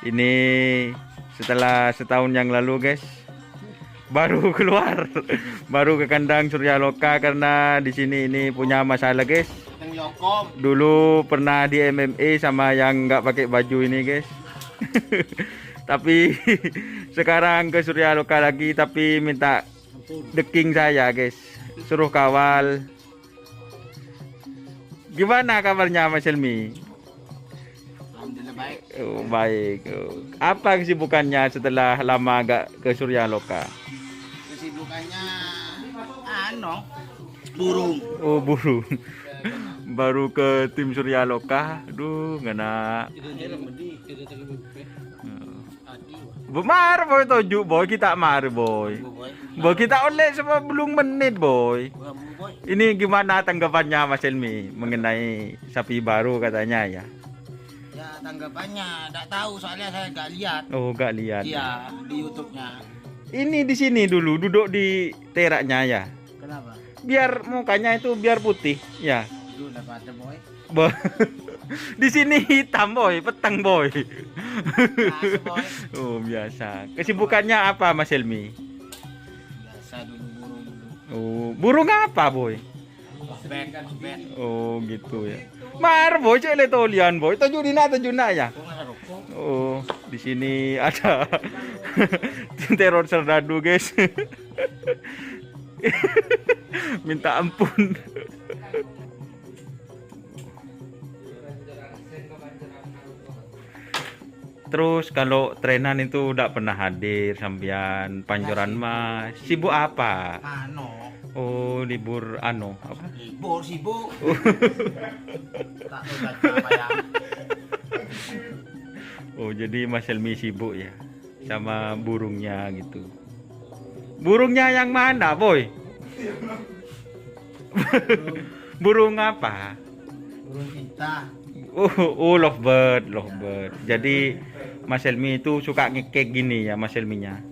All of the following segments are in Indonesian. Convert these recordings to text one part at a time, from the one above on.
Ini setelah setahun yang lalu guys, baru keluar, baru ke kandang Surya Loka karena di sini ini punya masalah guys. Dulu pernah di MMA sama yang nggak pakai baju ini guys. Tapi sekarang ke Surya Loka lagi, tapi minta deking saya guys, suruh kawal. Gimana kabarnya Mas Helmi? Alhamdulillah baik. Oh, baik. Oh. Apa kesibukannya setelah lama agak ke Surya Loka? Kesibukannya burung. Oh, burung. Baru ke tim Surya Loka. Aduh, ngena. Mar boy toju boy, kita mar boy. Boy kita oleh sama belum menit boy. Ini gimana tanggapannya Mas Helmi mengenai sapi baru katanya ya? Ya tanggapannya enggak tahu soalnya saya enggak lihat. Oh, enggak lihat. Iya, di YouTube-nya. Ini di sini dulu duduk di teraknya ya. Kenapa? Biar mukanya itu biar putih ya. Dulu dapat boy. Di sini hitam boy, petang boy. Biasa, boy. Oh, biasa. Kesibukannya apa Mas Helmi? Biasa dulu burung dulu. Oh, burung apa boy? Bed. Oh, gitu ya. Mar boy, cek le tolian boy. Tajudina ya. Oh, di sini ada teror serdadu guys. Minta ampun. Terus kalau trenan itu udah pernah hadir sampean Pancoran Mas. Sibuk apa? Oh, libur apa? Sibuk. Tak tahu apa ya. Oh, jadi Mas Helmi sibuk ya sama burungnya gitu. Burungnya yang mana, boy? Burung apa? Burung cinta. Oh, lovebird. Jadi Mas Helmi itu suka ngekek gini ya Mas Helminya.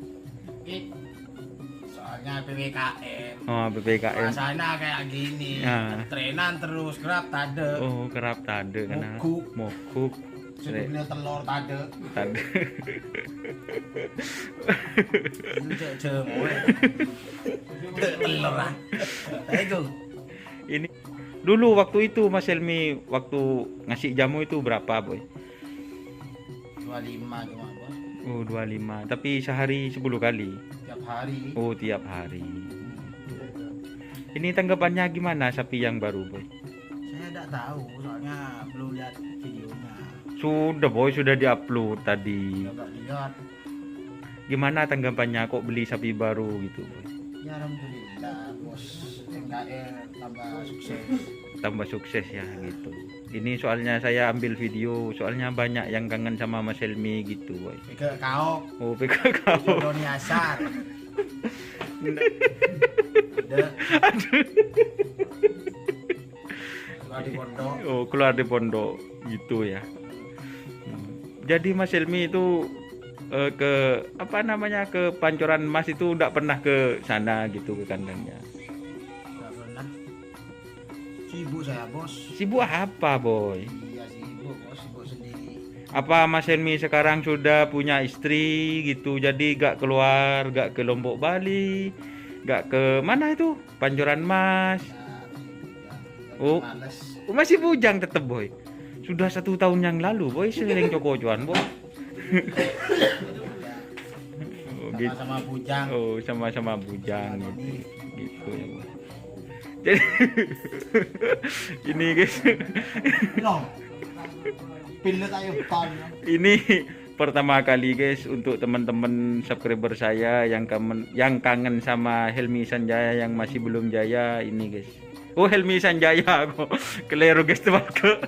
Soalnya PPKM. Oh, PPKM. Suasana kayak gini. Ah. Trenan terus kerap tade. Oh, kerap tade karena mokuk. Sudah beli telur tade. Tade. Telur lah. Itu. Ini dulu waktu itu Mas Helmi waktu ngasih jamu itu berapa, boy? 25 cuma, Bos. Oh, 25. Tapi sehari 10 kali. Tiap hari. Oh, tiap hari. Ini tanggapannya gimana sapi yang baru, boy? Saya enggak tahu, soalnya belum lihat videonya. Sudah, boy, sudah diupload tadi. Enggak lihat. Gimana tanggapannya kok beli sapi baru gitu, boy? Ya alhamdulillah, Bos. NKR tambah sukses. Tambah sukses ya gitu. Ini soalnya saya ambil video, soalnya banyak yang kangen sama Mas Helmi gitu, boy. Pika kau. Oh, PKK. Doni asar. Keluar di pondok. Oh, keluar di pondok gitu ya. Jadi Mas Helmi itu ke apa namanya ke Pancoran Mas itu enggak pernah ke sana gitu ke kandangnya. Enggak pernah. Sibuk saya, Bos. Sibuk apa, boy? Iya sibuk, Bos. Sibuk sendiri. Apa Mas Helmi sekarang sudah punya istri gitu, jadi gak keluar, gak ke Lombok Bali, gak ke mana itu Pancoran Mas? Oh, Males. masih bujang tetep, boy. Sudah 1 tahun yang lalu, boy, sering cokocuan, boy. Oh, gitu. Sama-sama bujang. Oh, sama-sama bujang gitu ya, boy. Jadi ini guys, No. Pilih tayo pan. ini pertama kali guys untuk teman-teman subscriber saya yang kangen sama Helmi Sanjaya yang masih belum jaya ini guys. Oh, Helmi Sanjaya aku keliru guys teman ke.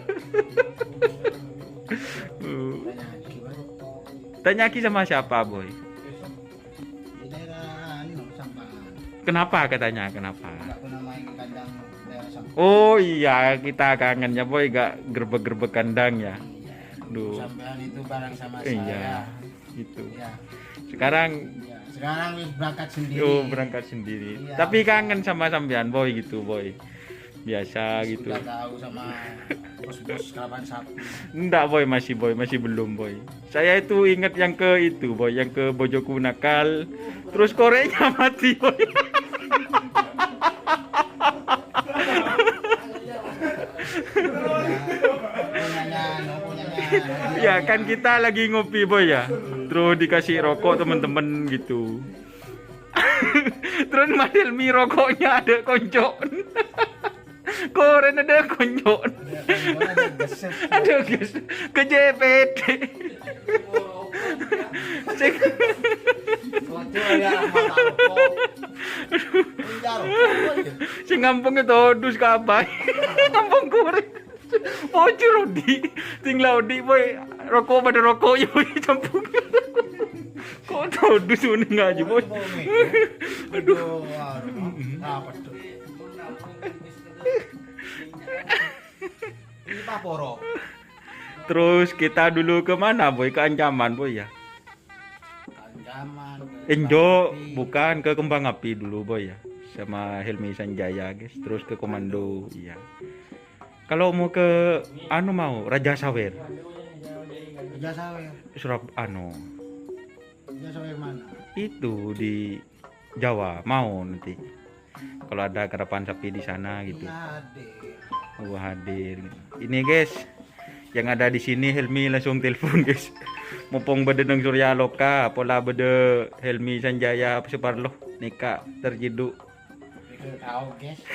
Tanya Ki sama siapa, boy? Di daerah Sampang. Kenapa katanya? Kenapa? Enggak pernah main ke kandang daerah Sampang. Oh iya, kita kangennya boy gak gerbek-gerbek kandang ya. Duh. Sampean itu bareng sama Iya, saya. gitu. Ya. Sekarang Ya. Sekarang wis berangkat sendiri. berangkat sendiri. Iya. Tapi kangen sama sampean boy gitu, boy. biasa gitu. Sudah tahu sama bos-bos karapan sapi. Enggak boy, masih belum boy. Saya itu ingat yang ke itu boy, yang ke Bojoku Nakal, terus koreknya mati boy. Ya kan kita lagi ngopi boy ya, terus dikasih rokok temen-temen gitu. Terus Madelmi rokoknya ada koncon. Koren ada koncon. Ada guys, ke JPT. Si ngampung itu dus kabai. Ngampung koren. Oh Rodi, tinggal Rodi boy, rokok pada rokok ya boy campur. Kok tahu dusun nggak aja boy. Aduh, apa tuh? Ini Pak Poro. Terus kita dulu ke mana boy? Ke Ancaman boy ya? Ancaman. Enjo, bukan ke Kembang Api dulu boy ya, sama Helmi Sanjaya guys. Terus ke Komando, iya. Kalau mau ke mau Raja Sawer. Raja Sawer. Raja Sawer mana? Itu di Jawa mau nanti. Kalau ada karapan sapi di sana gitu. Hadir. Ini guys, yang ada di sini Helmi langsung telepon guys. Mumpung bedeneng Surya Loka, pola bede Helmi Sanjaya Separloh nikah terjiduk. Tahu guys.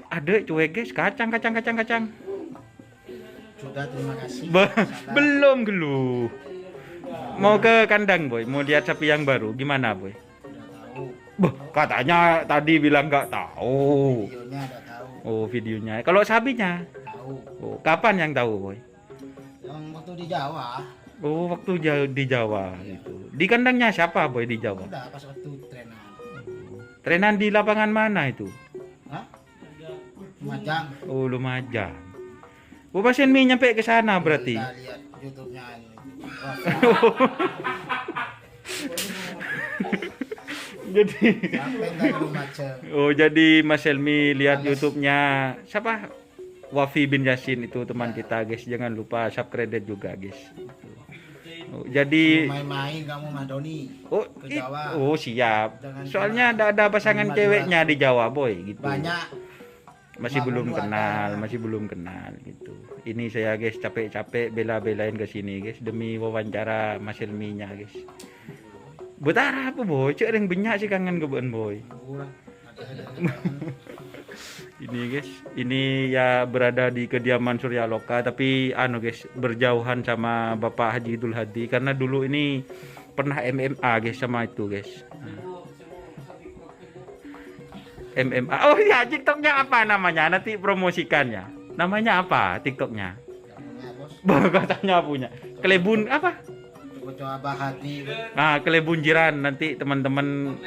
Ada cuek guys, kacang. Sudah, terima kasih. Belum gelu. Mau ke kandang boy, mau lihat sapi yang baru, gimana boy? Sudah tahu. Katanya tadi bilang nggak tahu. Videonya udah tahu. Oh videonya. Kalau sapinya? Tahu. Oh kapan yang tahu boy? Yang waktu di Jawa. Oh waktu di Jawa gitu. Di kandangnya siapa boy di Jawa? Udah pas waktu trenan. Trenan di lapangan mana itu? Hah? Lumajang. Oh Lumajang. Oh pasien mie nyampe ke sana berarti. Kita lihat YouTube-nya ini. Jadi Sampai dari Lumajang. oh jadi Mas Helmi lihat YouTube-nya siapa? Wafi bin Yasin itu teman kita guys. Jangan lupa subscribe juga guys. Oh, jadi main-main kamu Mas Doni. Ke Jawa. Oh siap. Jangan Soalnya ada pasangan ceweknya di Jawa boy gitu. Banyak. Masih belum kenal gitu. Ini saya guys capek-capek bela-belain ke sini guys demi wawancara Mas Helmi-nya guys. Betara apa boy? Cek yang banyak sih kangen keben boy. Ini guys, ini ya berada di kediaman Surya Loka tapi guys berjauhan sama Bapak Haji Idul Hadi karena dulu ini pernah MMA guys sama itu guys. MMA. Oh ya, TikToknya apa namanya? Nanti promosikannya. Namanya apa TikToknya? Katanya punya. Kelebun apa? Coba hati. Nah, Kelebun Jiran. Nanti teman-teman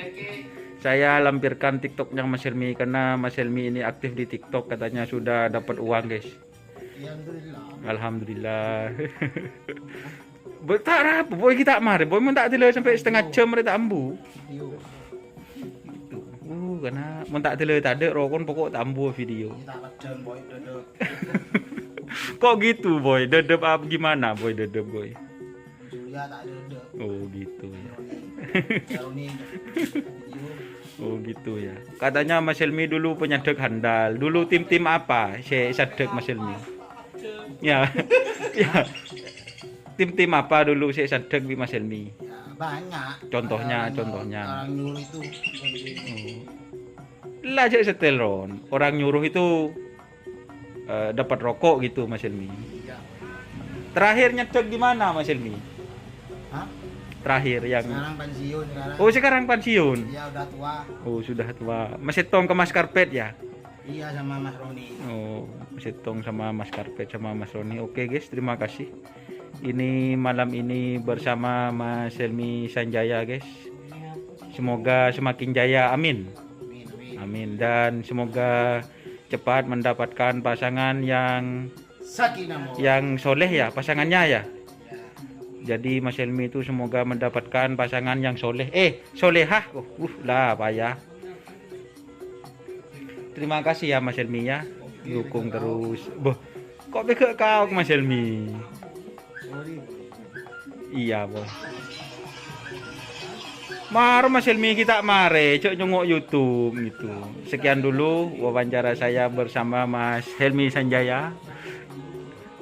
saya lampirkan TikToknya Mas Helmi karena Mas Helmi ini aktif di TikTok katanya sudah dapat uang guys. Alhamdulillah. Betara apa boy kita mari boy mun tak tele sampai setengah jam mereka ambu. Karena mun tak tele tak ada rokon pokok tak ambu video. Kok gitu boy? Dedep apa gimana boy dedep boy? Oh gitu ya. Oh gitu ya. Katanya Mas Helmi dulu penyadek handal. Dulu tim apa? Sadek Mas Helmi. Ya. Ya. Tim apa dulu sadek Mas Helmi? Ya, banyak. Contohnya. Orang nyuruh itu. Lah cek setelron. Orang nyuruh itu dapat rokok gitu Mas Helmi. Terakhir nyedek gimana Mas Helmi? Hah? Terakhir yang sekarang pensiun sekarang. Oh sekarang pensiun. Iya udah tua. Oh sudah tua. Masih tong ke Mas Karpet ya? Iya sama Mas Roni. Oh masih tong sama Mas Karpet sama Mas Roni. Oke guys terima kasih. Ini malam ini bersama Mas Helmi Sanjaya guys. Semoga semakin jaya amin. Amin dan semoga cepat mendapatkan pasangan yang soleh ya pasangannya ya. Jadi Mas Helmi itu semoga mendapatkan pasangan yang soleh. Solehah. Lah payah. Terima kasih ya Mas Helmi ya. Dukung terus. Boh, kok bega kau Mas Helmi? Iya, Boh. Mar Mas Helmi kita mare, cok nyungok YouTube gitu. Sekian dulu wawancara saya bersama Mas Helmi Sanjaya.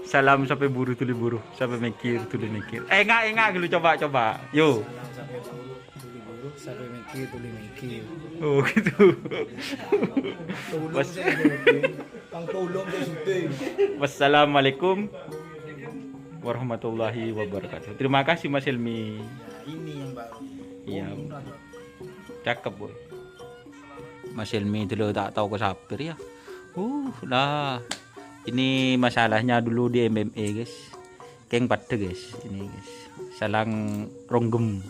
Salam sampai buru tuli buru, sampai mikir tuli mikir. Enggak dulu coba. Yo. Sampai buru, tuli buru, sampai mikir, tuli mikir. Oh gitu. Tolong saya Kang tolong saya syuting. Wassalamualaikum warahmatullahi wabarakatuh. Terima kasih Mas Helmi. Ini yang baru. Iya. Cakep boy. Mas Helmi dulu tak tahu ke sapir ya. Lah. Ini masalahnya dulu di MMA guys. Keng pade guys. Ini guys. Salang ronggem.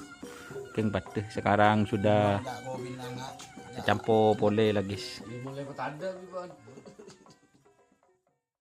Keng pade. Sekarang sudah campur pole lagi guys. Mulai petanda,